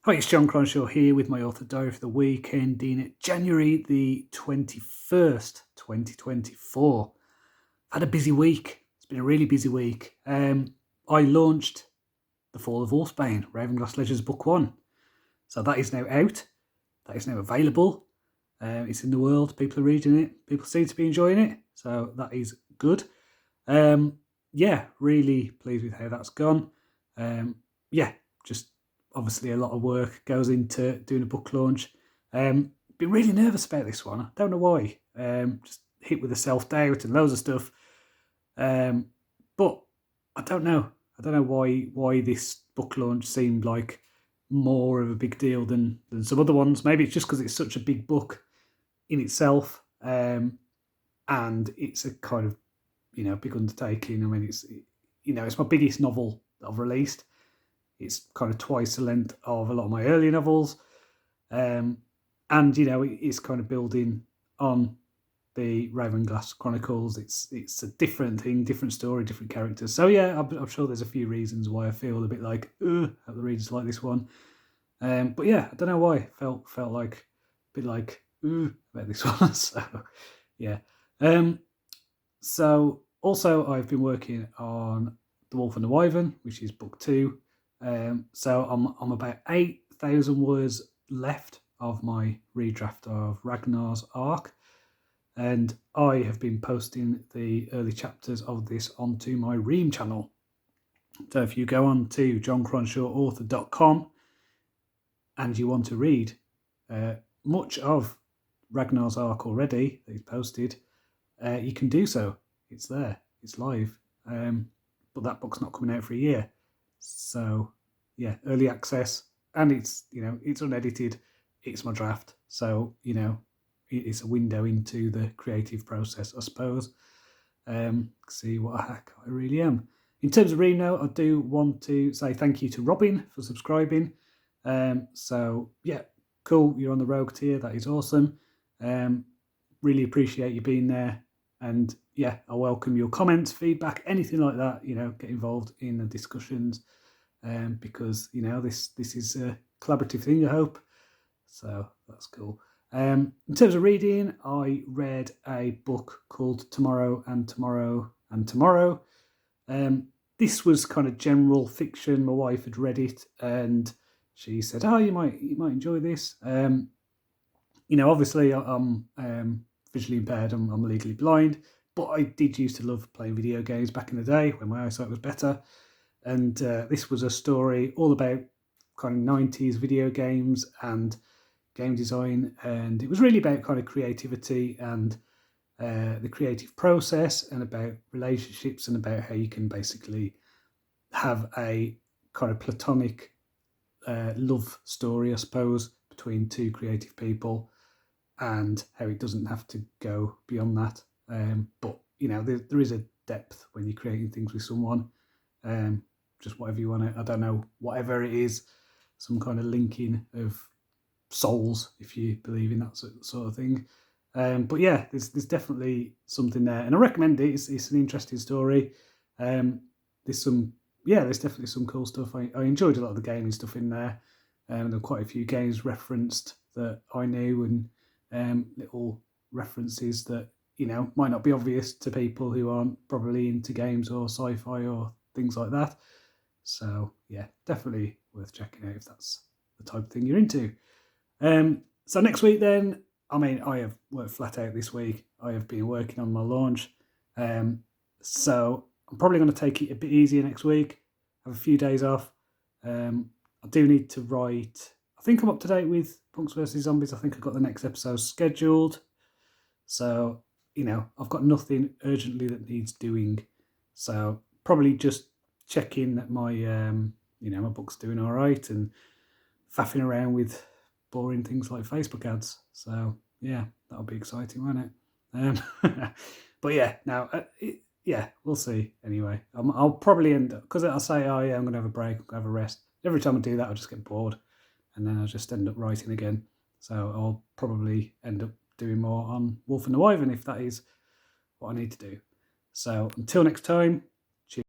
Hi, it's Jon Cronshaw here with my author diary for the week ending January the 21st, 2024. I've had a busy week. It's been a really busy week. I launched The Fall of Wolfsbane, Ravenglass Legends Book 1. So that is now out. That is now available. It's in the world. People are reading it. People seem to be enjoying it. So that is good. Really pleased with how that's gone. Just obviously a lot of work goes into doing a book launch. Been really nervous about this one. I don't know why. Just hit with the self-doubt and loads of stuff. But I don't know. I don't know why this book launch seemed like more of a big deal than some other ones. Maybe it's just because it's such a big book in itself, and it's a kind of big undertaking. I mean, it's my biggest novel that I've released. It's kind of twice the length of a lot of my earlier novels, and it's kind of building on the Ravenglass Chronicles. It's a different thing, different story, different characters. So yeah, I'm sure there's a few reasons why I feel a bit like how the readers like this one. But yeah, I don't know why. Felt like a bit like about this one. So yeah. So also I've been working on The Wolf and the Wyvern, which is book 2. So I'm about 8,000 words left of my redraft of Ragnar's arc, and I have been posting the early chapters of this onto my Ream channel. So if you go on to joncronshawauthor.com and you want to read much of Ragnar's arc already that he's posted, you can do so. It's there. It's live. But that book's not coming out for a year. So yeah, early access, and it's it's unedited. It's my draft. So it's a window into the creative process, I suppose. See what a hack I really am. In terms of Ream now, I do want to say thank you to Robin for subscribing. So yeah, cool. You're on the Rogue tier. That is awesome. Really appreciate you being there. And yeah, I welcome your comments, feedback, anything like that. Get involved in the discussions, because this is a collaborative thing, I hope. So that's cool. In terms of reading, I read a book called Tomorrow and Tomorrow and Tomorrow. This was kind of general fiction. My wife had read it and she said, "Oh, you might enjoy this." Obviously I'm visually impaired. I'm legally blind, but I did used to love playing video games back in the day when my eyesight was better. And this was a story all about kind of 90s video games and game design, and it was really about kind of creativity and the creative process, and about relationships, and about how you can basically have a kind of platonic love story, I suppose, between two creative people, and how it doesn't have to go beyond that. But there is a depth when you're creating things with someone. Just whatever you want to, I don't know, whatever it is, some kind of linking of souls, if you believe in that sort of thing. But yeah, there's definitely something there, and I recommend it. It's an interesting story. There's definitely some cool stuff. I enjoyed a lot of the gaming stuff in there. There were quite a few games referenced that I knew, and little references that might not be obvious to people who aren't probably into games or sci-fi or things like that. So yeah, definitely worth checking out if that's the type of thing you're into. So next week then, I have worked flat out this week. I have been working on my launch. So I'm probably going to take it a bit easier next week, have a few days off. I do need to write, I think I'm up to date with Punks vs Zombies. I think I've got the next episode scheduled. So, I've got nothing urgently that needs doing. So probably just checking that my, my book's doing all right, and faffing around with boring things like Facebook ads. So yeah, that'll be exciting, won't it? But yeah, now we'll see. Anyway, I'll probably end up, because I'll say, oh yeah, I'm going to have a break, I'm going to have a rest. Every time I do that, I'll just get bored, and then I'll just end up writing again. So I'll probably end up doing more on Wolf and the Wyvern if that is what I need to do. So until next time,